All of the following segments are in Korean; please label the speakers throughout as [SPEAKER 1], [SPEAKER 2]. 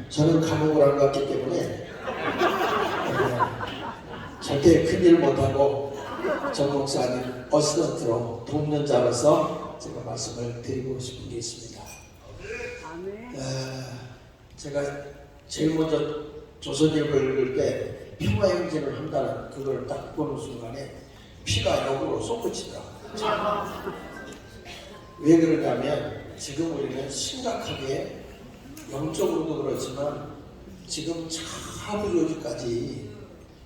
[SPEAKER 1] 저는 감옥을 안 갔기 때문에 절대 큰일 못하고 전 목사님 어시스턴트로 돕는 자로서 제가 말씀을 드리고 싶은 게 있습니다. 제가 제일 먼저 조선일보를 읽을 때 평화행진을 한다는 그걸 딱 보는 순간에 피가 역으로 솟구치더라. 왜 그러냐면 지금 우리는 심각하게 영적으로도 그렇지만 지금 차부조지까지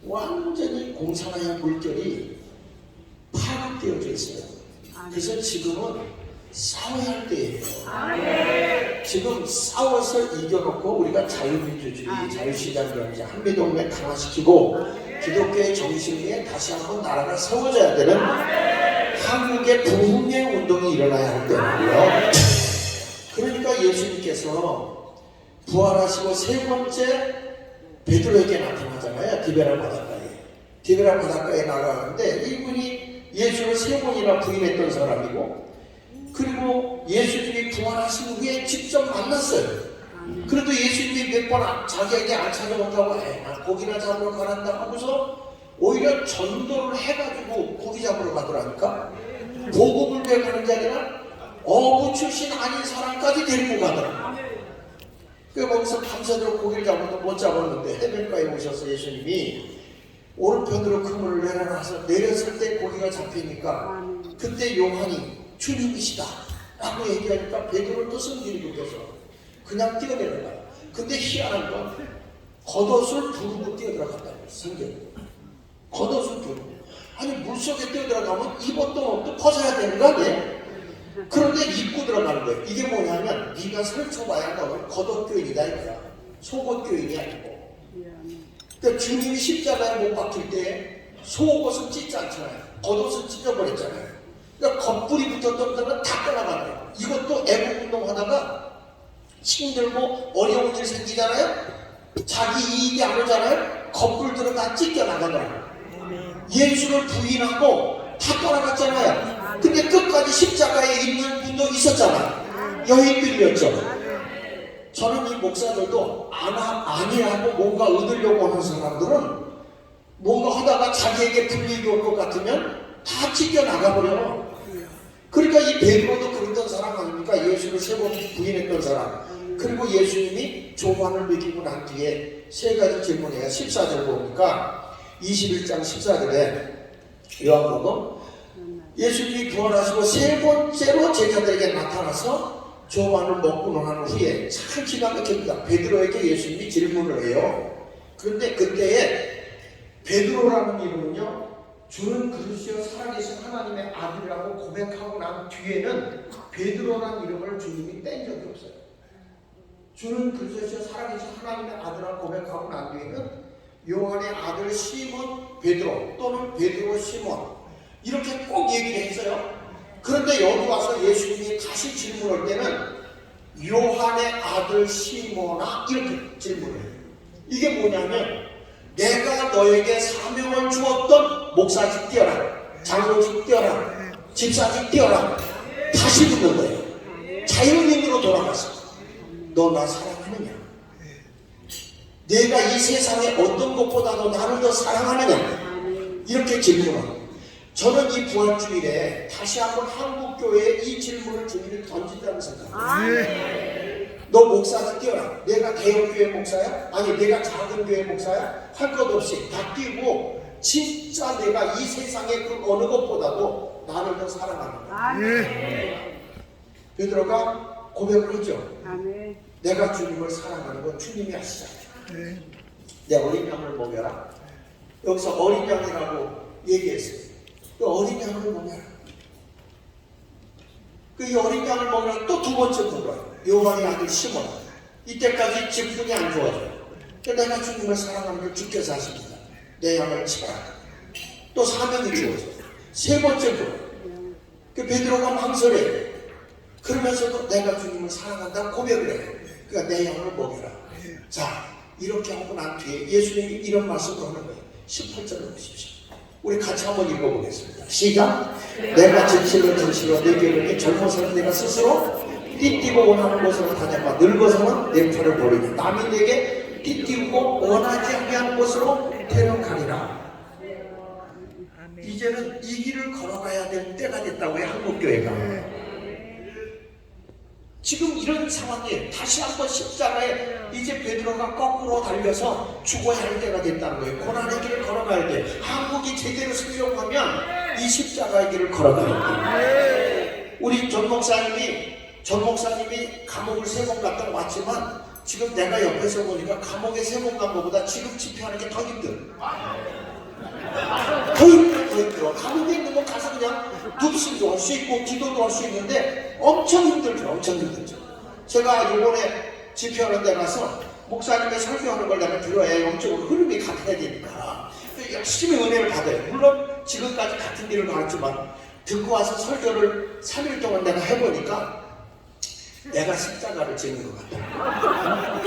[SPEAKER 1] 완전히 공산화의 물결이 파악되어져 있어요. 그래서 지금은 싸워야 할 때예요. 지금 싸워서 이겨놓고 우리가 자유민주주의, 자유시장 경제, 한미동맹 강화시키고 기독교의 정신 위에 다시 한번 나라가 세워져야 되는 한국의 부흥의 운동이 일어나야 할 때고요. 그러니까 예수님께서 부활하시고 세 번째 베드로에게 나타나잖아요. 디베라 바닷가에. 디베라 바닷가에 나가는데 이분이 예수를 세 번이나 부인했던 사람이고, 그리고 예수님이 부활하신 후에 직접 만났어요. 그래도 예수님이 몇 번 자기에게 안 찾아온다고 고기나 잡으러 가란다 하고서 오히려 전도를 해가지고 고기 잡으러 가더라니까. 복음을 배우는 게 아니라 어부 출신 아닌 사람까지 데리고 가더라. 그 거기서 밤새도록 고기를 잡아도 못 잡았는데 해변가에 오셔서 예수님이 오른편으로 그물을 내려놔서 내렸을 때 고기가 잡히니까 그때 요한이 주님이시다 라고 얘기하니까 베드로를 또 성질이 급해서 그냥 뛰어내려가요. 근데 희한한 건 겉옷을 두르고 뛰어들어갔다는 거예요. 성경에 겉옷을 두르고. 아니 물속에 뛰어들어가면 입었던 옷도 벗어야 되는 거 아니에요? 그런데 입고 들어가는 거예요. 이게 뭐냐면 네가 설쳐봐야 너는 겉옷교인이다 이거야. 속옷교인이 아니고. 그러니까 주님이 십자가에 못 박힐 때 속옷은 찢지 않잖아요. 겉옷은 찢어버렸잖아요. 그러니까 겉불이 붙었던 데는 다 떠나가요. 이것도 애국운동 하다가 힘들고 어려운 일 생기잖아요. 자기 이익이 안 오잖아요. 겉불들은 다 찢겨나가더라고요. 예수를 부인하고 다 떠나갔잖아요. 근데 끝까지 십자가에 있는 분도 있었잖아요. 여인들이었죠. 저는 이 목사들도 아니라고 뭔가 얻으려고 하는 사람들은 뭔가 하다가 자기에게 불이익이 올 것 같으면 다 찢겨나가버려. 그러니까 이 베드로도 그랬던 사람 아닙니까? 예수를 세 번 부인했던 사람. 그리고 예수님이 조반을 먹이고 난 뒤에 세 가지 질문해요. 14절 보니까 21장 14절에 요한복음 예수님이 부활하시고 세 번째로 제자들에게 나타나서 조반을 먹고 난 후에 참 기가 막힙니다. 베드로에게 예수님이 질문을 해요. 그런데 그때에 베드로라는 이름은요, 주는 그리스도 살아계신 하나님의 아들이라고 고백하고 난 뒤에는 베드로라는 이름을 주님이 뗀 적이 없어요. 주는 그리스도 살아계신 하나님의 아들이라고 고백하고 난 뒤에는 요한의 아들 시몬 베드로 또는 베드로 시몬 이렇게 꼭 얘기를 했어요. 그런데 여기 와서 예수님이 다시 질문할 때는 요한의 아들 시몬아 이렇게 질문을 해요. 이게 뭐냐면 내가 너에게 사명을 주었던 목사직 뛰어라, 장로직 뛰어라, 집사직 뛰어라 다시 묻는 거예요. 자연인으로 돌아가서 너 나 사랑하느냐? 내가 이 세상에 어떤 것보다도 나를 더 사랑하느냐? 이렇게 질문합니다. 저는 이 부활주일에 다시 한번 한국교회에 이 질문을 주님이 던진다고 생각합니다. 너 목사직 뛰어라. 내가 대형교회 목사야? 아니 내가 작은 교회 목사야? 할 것 없이 다 뛰고 진짜 내가 이 세상의 그 어느 것보다도 나를 더 사랑하는 거야. 베드로가 고백을 하죠. 내가 주님을 사랑하는 건 주님이 아시잖아요. 내 어린 양을 먹여라. 여기서 어린 양이라고 얘기했어요. 그 어린 양을 먹여라. 그 어린 양을 먹여라. 또 두 번째 물어요. 요한의 아들 시몬. 이때까지 직분이 안 좋아져요. 내가 주님을 사랑하는 걸 주께서 하십니다. 내 양을 치라. 또 사명이 주어져요. 세 번째 물어요. 그 베드로가 망설여요. 그러면서도 내가 주님을 사랑한다 고백을 해요. 그러니까 내 양을 먹여라. 자, 이렇게 하고 난 뒤에 예수님이 이런 말씀을 하는 거예요. 18절을 보십시오. 우리 같이 한번 읽어보겠습니다. 시작. 내가 진실로 진실로 내게 이르니 젊어서는 내가 스스로 띠띠고 원하는 곳으로 다녀봐. 늙어서는 내 팔을 버리니 남이 내게 띠띠고 원하지 아니하는 곳으로 데려가리라. 이제는 이 길을 걸어가야 될 때가 됐다고요, 한국교회가. 지금 이런 상황에 다시 한번 십자가에 이제 베드로가 거꾸로 달려서 죽어야 할 때가 됐다는 거예요. 고난의 길을 걸어가야 돼. 한국이 제대로 쓰려고 하면 이 십자가의 길을 걸어가야 돼. 우리 전 목사님이 감옥을 3번 갔다 왔지만 지금 내가 옆에서 보니까 감옥에 3번 간 것보다 지금 집회하는 게 더 힘들어. 더 힘들어. 감옥에 있는 건 가서 그냥 눕심도 할 수 있고 기도도 할 수 있는데 엄청 힘들죠. 제가 요번에 집회하는 데 가서 목사님의 설교하는 걸 내가 들어야 영적으로 흐름이 같아야 되니까 열심히 은혜를 받아요. 물론 지금까지 같은 길을 걸었지만 듣고 와서 설교를 3일 동안 내가 해보니까 내가 십자가를 지는 것 같아.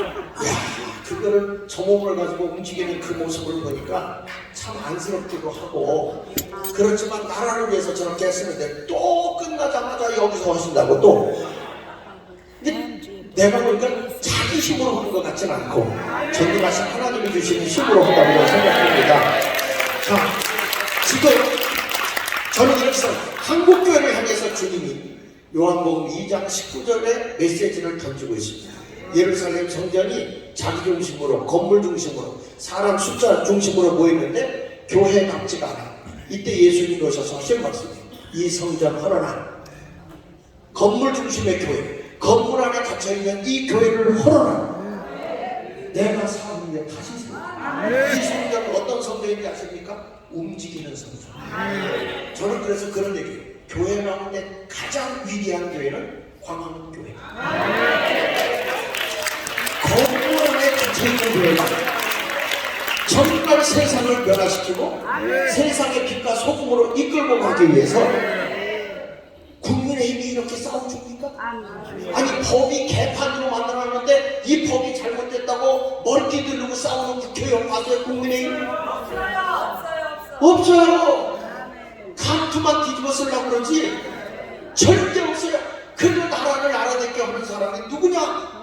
[SPEAKER 1] 그거를 저 몸을 가지고 움직이는 그 모습을 보니까 참 안쓰럽기도 하고, 그렇지만 나라를 위해서 저렇게 했었는데 또 끝나자마자 여기서 하신다고 또. 근데 내가 보니까 자기 힘으로 하는 것 같지는 않고 전능하신 하나님이 주시는 힘으로 한다고 생각합니다. 자, 지금 저는 이렇게 생각합니다. 한국교회를 향해서 주님이 요한복음 2장 19절에 메시지를 던지고 있습니다. 예루살렘 성전이 자기 중심으로, 건물 중심으로, 사람 숫자 중심으로 모이는데 교회 같지가 않아. 이때 예수님이 오셔서 하신 말씀이에요. 이 성전 헐어라. 건물 중심의 교회, 건물 안에 갇혀있는 이 교회를 헐어라. 내가 사는데 다시 세워. 이 성전은 어떤 성전인지 아십니까? 움직이는 성전. 저는 그래서 그런 얘기예요. 교회 가운데 가장 위대한 교회는 광화문교회. 건물 안에 갇혀있는 교회가 정말 세상을 변화시키고 세상의 빛과 소금으로 이끌고 가기 위해서 국민의힘이 이렇게 싸워줍니까? 아니, 법이 개판으로 만들어놨는데 이 법이 잘못됐다고 머리띠 들고 싸우는 국회의원 봤어요? 국민의힘? 없어요. 감투만 뒤집어 쓰려고 그러지 절대 없어요. 그 나라를 알아듣게 하는 사람이 누구냐?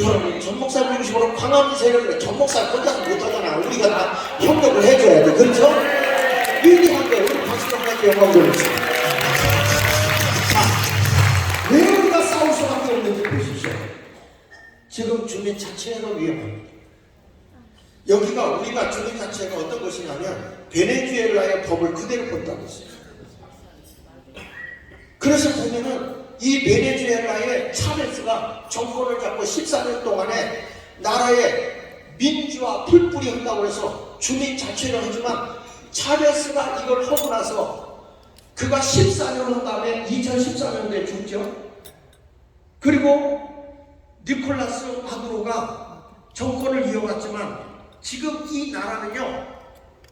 [SPEAKER 1] 여러분, 전 목사님 중심으로 광화문 세력을 전 목사 혼자서 못하잖아. 우리가 다 협력을 해줘야 돼. 그렇죠? 위대한 거예요. 우리 박수 한번 영광 돌리죠. 왜 우리가 싸울 수밖에 없는지 보십시오. 지금 주민 자체가 위험합니다. 여기가 우리가 주민 자체가 어떤 것이냐면 베네수엘라의 법을 그대로 본다고 했어요. 그래서 보면은 이 베네수엘라의 차베스가 정권을 잡고 14년 동안에 나라에 민주화 풀뿌리 한다고 해서 주민 자체를 하지만 차베스가 이걸 하고 나서 그가 14년 한 다음에 2014년도에 죽죠. 그리고 니콜라스 마두로가 정권을 이어갔지만 지금 이 나라는요,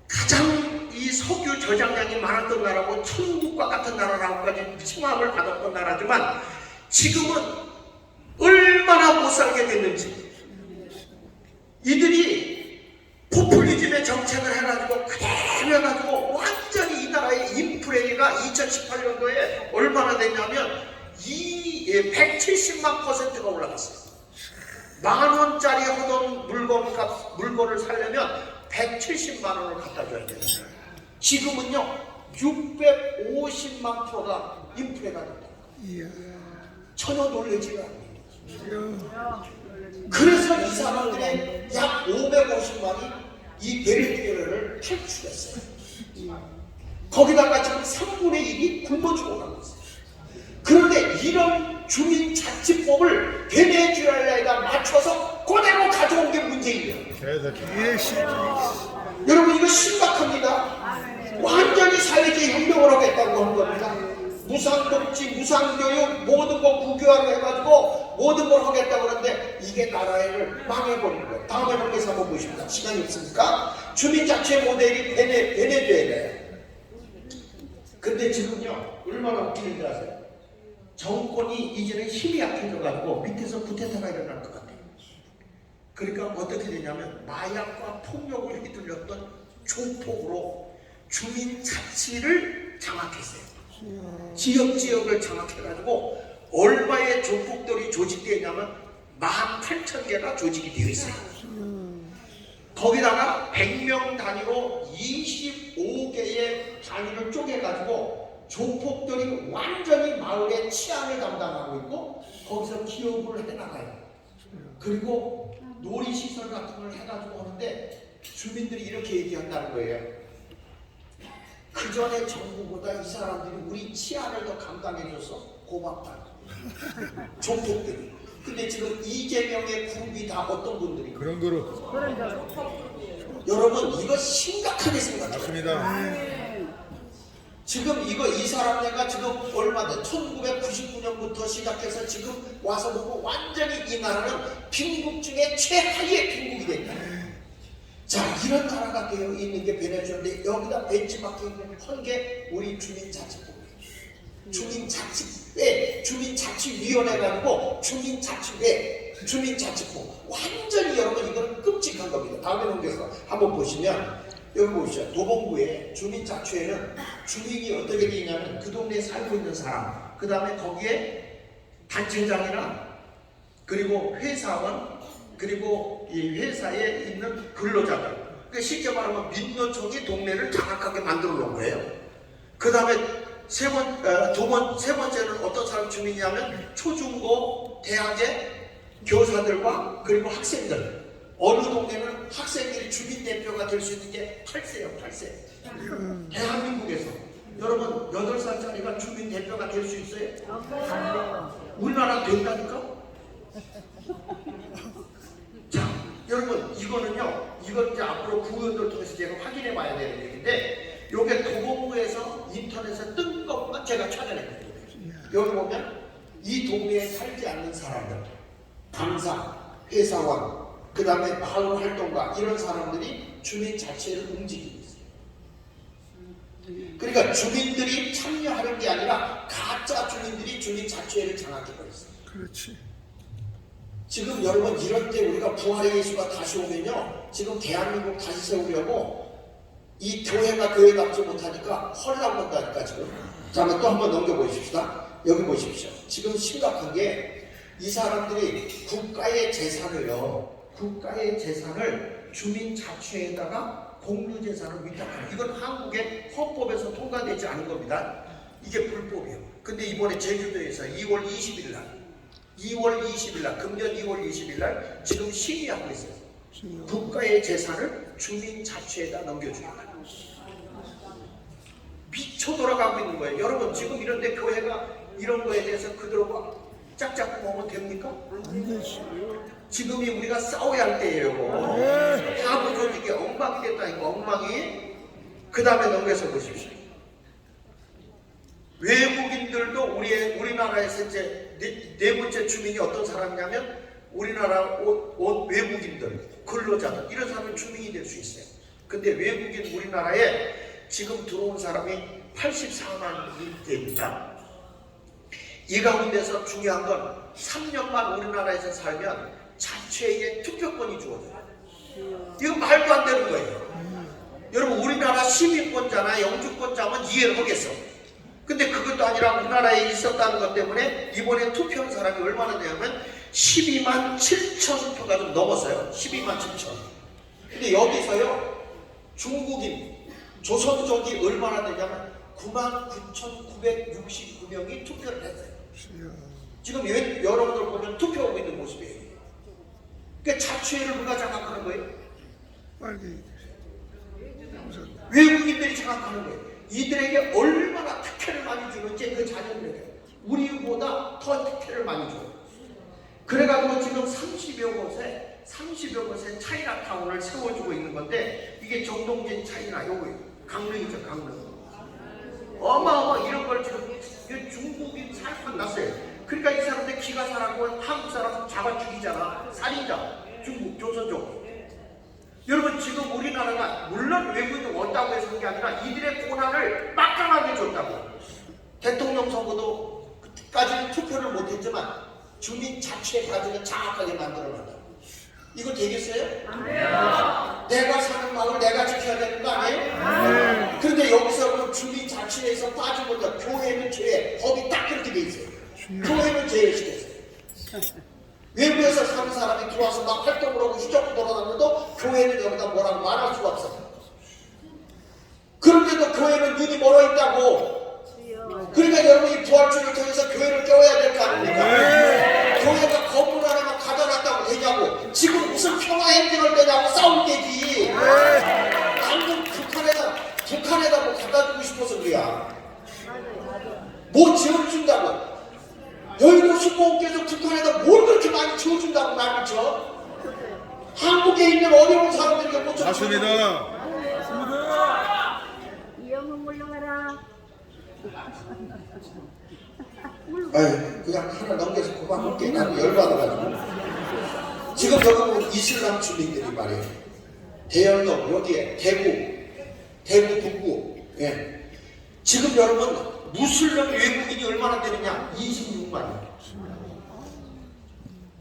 [SPEAKER 1] 가장 이 석유 저장량이 많았던 나라고 천국과 같은 나라라고까지 칭함을 받았던 나라지만 지금은 얼마나 못 살게 됐는지, 이들이 포퓰리즘의 정책을 해가지고 그대로 해가지고 완전히 이 나라의 인플레이가 2018년도에 얼마나 됐냐면 170만%가 올라갔어요. 10,000원짜리 하던 물건을 사려면 170만 원을 갖다 줘야 돼요. 지금은요 650만%가 인플레가 된다. 전혀 놀라지가 않아요. 그래서 이 사람들의 약 550만이 이 베네수엘라를 탈출했어요. 거기다가 지금 3분의 1이 굶어 죽어가고 있어요. 그런데 이런 주민자치법을 베네수엘라에다 맞춰서 그대로 가져온 게 문제예요. 여러분, 이거 심각합니다. 완전히 사회주의 혁명을 하겠다고 하는 겁니다. 무상복지, 무상교육, 모든 거 국유화로 해가지고 모든 걸 하겠다고 하는데 이게 나라를 망해버리는 거예요. 다음에 밖에서 한번 보십니다. 시간이 없으니까. 주민자치 모델이 베네수엘라예요. 근데 지금요 얼마나 웃기는지 아세요? 정권이 이제는 힘이 약해져가지고 밑에서 쿠데타가 일어날 것 같아요. 그러니까 어떻게 되냐면 마약과 폭력을 휘둘렸던 조폭으로 주민 자치를 장악했어요. 지역을 장악해가지고 얼마의 조폭들이 조직되어 있냐면 18,000개가 조직이 되어 있어요. 거기다가 100명 단위로 25개의 단위를 쪼개가지고 조폭들이 완전히 마을의 치안을 담당하고 있고 거기서 기업을 해나가요. 그리고 놀이시설 같은 걸 해가지고 하는데 주민들이 이렇게 얘기한다는 거예요. 그 전에 정부보다 이 사람들이 우리 치안을 더 감당해줘서 고맙다. 조폭들이. 근데 지금 이재명의 그룹이 다 어떤 분들이?
[SPEAKER 2] 그런 그룹.
[SPEAKER 1] 여러분 이거 심각하게 생각해요.
[SPEAKER 2] 맞습니다.
[SPEAKER 1] 지금 이거 이 사람네가 지금 얼마나 1999년부터 시작해서 지금 와서 보고 완전히 이 나라는 빈국 중에 최하위의 빈국이 됐다. 자, 이런 나라가 되어 있는 게 베네수엘인데 여기다 벤치마킹 한 게 우리 주민자치법이에요. 주민자치회, 주민자치위원회가 아니고 주민자치회, 주민자치법. 완전히 여러분 이거는 끔찍한 겁니다. 다음에 넘겨서 한번 보시면 여기 보시죠. 도봉구의 주민자치회는 주민이 어떻게 되냐면 그 동네에 살고 있는 사람, 그 다음에 거기에 단체장이나 그리고 회사원, 그리고 이 회사에 있는 근로자들. 그러니까 쉽게 말하면 민노총이 동네를 장악하게 만들어 놓은 거예요. 그 다음에 세 번째는 어떤 사람 주민이냐면 초중고 대학의 교사들과 그리고 학생들. 어느 동네는 학생들이 주민대표가 될 수 있는 게 8세예요, 8세. 대한민국에서. 여러분, 8살짜리가 주민대표가 될 수 있어요? 안 돼요. 우리나라 된다니까? 자, 여러분, 이거는요, 이걸 이제 앞으로 구의원들 통해서 제가 확인해 봐야 되는 얘기인데, 요게 도봉구에서 인터넷에 뜬 것만 제가 찾아냈거든요. 여기 보면, 이 동네에 살지 않는 사람들, 강사, 회사원, 그 다음에 마을 활동가 이런 사람들이 주민자치회를 움직이고 있어요. 그러니까 주민들이 참여하는 게 아니라 가짜 주민들이 주민자치회를 장악해버렸어요.
[SPEAKER 2] 그렇지.
[SPEAKER 1] 지금 여러분 이럴 때 우리가 부활의 예수가 다시 오면요, 지금 대한민국 다시 세우려고 이 교회가 교회답지 못하니까 헐렁건다니까 지금. 자, 한번 또 한번 넘겨보십시다. 여기 보십시오. 지금 심각한 게 이 사람들이 국가의 재산을 주민자치회에다가 공유재산을 위탁하는, 이건 한국의 헌법에서 통과되지 않은 겁니다. 이게 불법이에요. 근데 이번에 제주도에서 2월 20일 날 금년 2월 20일 날 지금 심의하고 있어요. 국가의 재산을 주민자치회에다 넘겨주는 거예요. 미쳐 돌아가고 있는 거예요. 여러분 지금 이런데 교회가 이런 거에 대해서 그대로 짝짝 보면 됩니까? 지금이 우리가 싸워야 할 때예요. 하부 조직이 엉망이 됐다니까, 엉망이. 그 다음에 넘겨서 보십시오. 외국인들도 우리나라에서 이제 네 번째 주민이 어떤 사람이냐면 우리나라 외국인들, 근로자들, 이런 사람이 주민이 될 수 있어요. 근데 외국인 우리나라에 지금 들어온 사람이 84만이 됩니다. 이 가운데서 중요한 건 3년만 우리나라에서 살면 자치회의 투표권이 주어져요. 이거 말도 안 되는 거예요. 여러분 우리나라 시민권자나 영주권자면 이해를 하겠어. 근데 그것도 아니라 우리나라에 있었다는 것 때문에 이번에 투표한 사람이 얼마나 되냐면 12만 7천 표가 좀 넘었어요. 12만 7천. 근데 여기서요 중국인, 조선족이 얼마나 되냐면 99,969명이 투표를 했어요. 지금 여러분들 보면 투표하고 있는 모습이에요. 그러니까 자치회를 누가 장악하는 거예요? 외국인들이 장악하는 거예요. 이들에게 얼마나 특혜를 많이 주는지 그 자녀들에게 우리보다 더 특혜를 많이 줘요. 그래가지고 지금 30여 곳에 차이나타운을 세워주고 있는 건데, 이게 정동진 차이나 요거 강릉이죠, 강릉. 어마어마 이런 걸 지금 중국인 살판 났어요. 그러니까 이 사람들 기가 살아고 한국 사람 잡아 죽이잖아. 살인자, 중국, 조선족. 여러분 지금 우리나라가 물론 외국인이 원다고 해서 그런 게 아니라 이들의 고난을 막강하게 줬다고. 대통령 선거도 그때까지는 투표를 못했지만 주민자치회까지는 장악하게 만들어놨다. 이거 되겠어요? 내가 사는 마을 내가 지켜야 되는 거 아니에요? 그런데 여기서 그 주민자치회에서 빠지고도 교회는 죄, 법이 딱 그렇게 돼 있어요. 교회는 제외시켰어요. 외부에서 사는 사람이 들어와서 막 활동을 하고 휴적 돌아다녀도 교회는 여기다 뭐라고 말할 수가 없어요. 그런데도 교회는 눈이 멀어 있다고. 그러니까 여러분이 부활주의를 통해서 교회를 깨워야 될 거 아닙니까? 교회가 건물 하나만 가져놨다고 되냐고. 지금 무슨 평화 행진을 되냐고 싸울 때지. 남들 북한에다 뭐 갖다 주고 싶어서 그래야. 뭐 지어준다고. 여의도 신부님께서 북한에다 뭘 그렇게 많이 지어준다고 말을 쳐? 한국에 있는 어려운 사람들에게 못 줘.
[SPEAKER 2] 맞습니다.
[SPEAKER 3] 이영은 물러가라.
[SPEAKER 1] 아유, 그냥 하나 넘겨서 그만할게. 나는 열받아가지고. 지금 여러분 이슬람 주민들이 말이에요. 대연동 여기에 대구 북구. 예. 지금 여러분 무슬림 외국인이 얼마나 되느냐? 26만이요.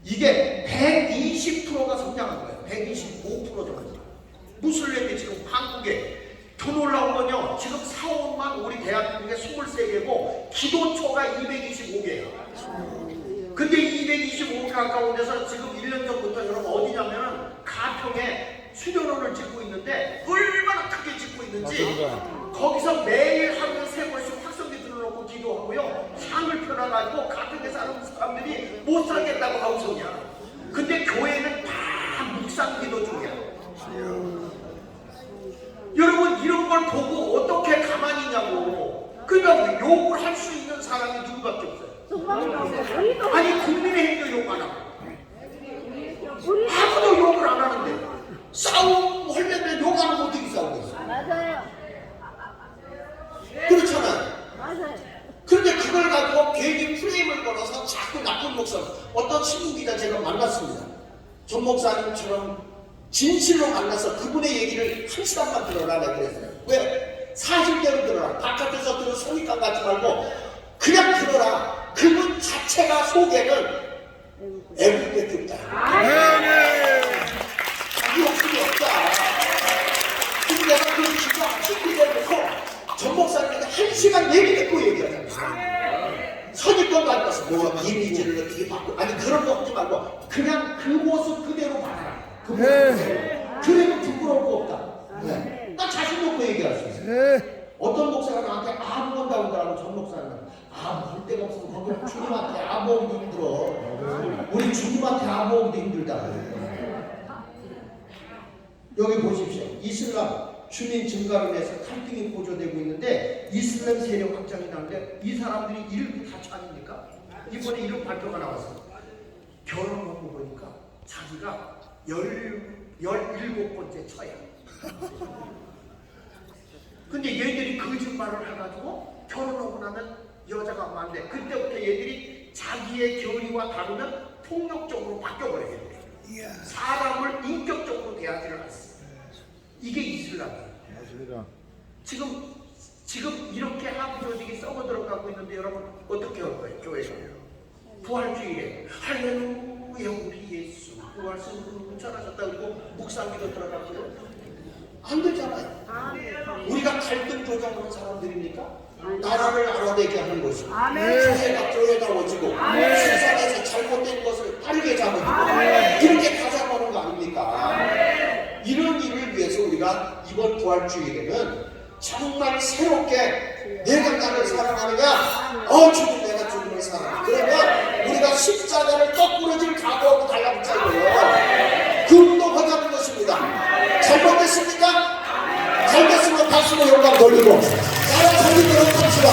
[SPEAKER 1] 이게 120%가 성장한 거예요. 125% 정도. 무슬림이 지금 한국에 더 놀라운 건요. 지금 사원만 우리 대한민국에 23개고 기도처가 225개예요. 근데 225개 가까운 데서 지금 1년 전부터 여러분 어디냐면은 가평에 수련원을 짓고 있는데 얼마나 크게 짓고 있는지 거기서 매일 하루에 3번씩 확성기 들어놓고 기도하고요. 상을 펴놔가지고 가평에 사는 사람들이 못 살겠다고 하우성이야. 근데 교회는 다 묵상 기도 중이야. 여러분 이런 걸 보고 어떻게 가만히 있냐고. 그러니까 욕을 할 수 있는 사람이 누구밖에 없어요. 아니 국민의힘도 욕 안 하고 아무도 욕을 안 하는데 싸움 헐면서 욕 안 하고 어떻게 싸우고 있어.
[SPEAKER 3] 맞아요.
[SPEAKER 1] 그렇잖아요.
[SPEAKER 3] 맞아요.
[SPEAKER 1] 그런데 그걸 가지고 괜히 프레임을 걸어서 자꾸 나쁜 목사. 어떤 신문기자 제가 만났습니다. 전 목사님처럼 진실로 만나서 그분의 얘기를 1시간만 들어라 내가 그랬어요. 왜? 사실대로 들어라. 바깥에서 들은 선입관 갖지 말고 그냥 들어라. 그분 자체가 속에는 애국밖에 없다. 이 욕심이 없다. 근데 내가 그 기가 준비해놓고 전 목사님한테 1시간 얘기 듣고 얘기하잖아요. 선입관 갖고서 뭐 이미지를 어떻게 바꾸고 아니 그런 거 없지 말고 그냥 그 모습 그대로 봐라. 그래도 부끄러울 거 없다. 네. 나 자신 놓고 얘기할 수 있어요. 어떤 목사가 나한테 아부 온다고 그러더라고. 전 목사는 볼 데가 없으면 거기 주님한테 아부 오기도 힘들어. 우리 주님한테 아부 오기도 힘들다. 여기 보십시오. 이슬람 주민 증가로 인해서 갈등이 고조되고 있는데 이슬람 세력 확장이 나는데 이 사람들이 일부 다치 아닙니까? 이번에 이런 발표가 나왔어요. 결혼하고 보니까 자기가 17번째 처야. 근데 얘들이 거짓말을 해가지고 결혼하고 나면 여자가 많대. 그때부터 얘들이 자기의 결의와 다르면 폭력적으로 바뀌어버려요. 사람을 인격적으로 대하지를 않습니다. 이게 이슬람이에요. 지금 이렇게 한국 조직이 썩어 들어가고 있는데 여러분 어떻게 할 거예요? 교회가 부활주의에 할렐루야 우리 예수 부활승 전하셨다 그리고 묵상기도 들어가고요. 안 되잖아요. 우리가 갈등 조장하는 사람들입니까? 나라를 알아내게 하는 것이고 교회가 교회다워지고 세상에서 잘못된 것을 빠르게 잡아주고 이렇게 가져가는 거 아닙니까? 이런 일을 위해서 우리가 이번 부활주일에는 정말 새롭게 내가 나를 사랑하느냐? 주님 내가 주님을 사랑해. 그러면 우리가 십자가를 거꾸로질 각오하고 달라붙자고요. 그분도 하자는 것입니다. 잘못됐습니까? 잘못됐으면 박수로 영광 돌리고 나라 살리도록 합시다.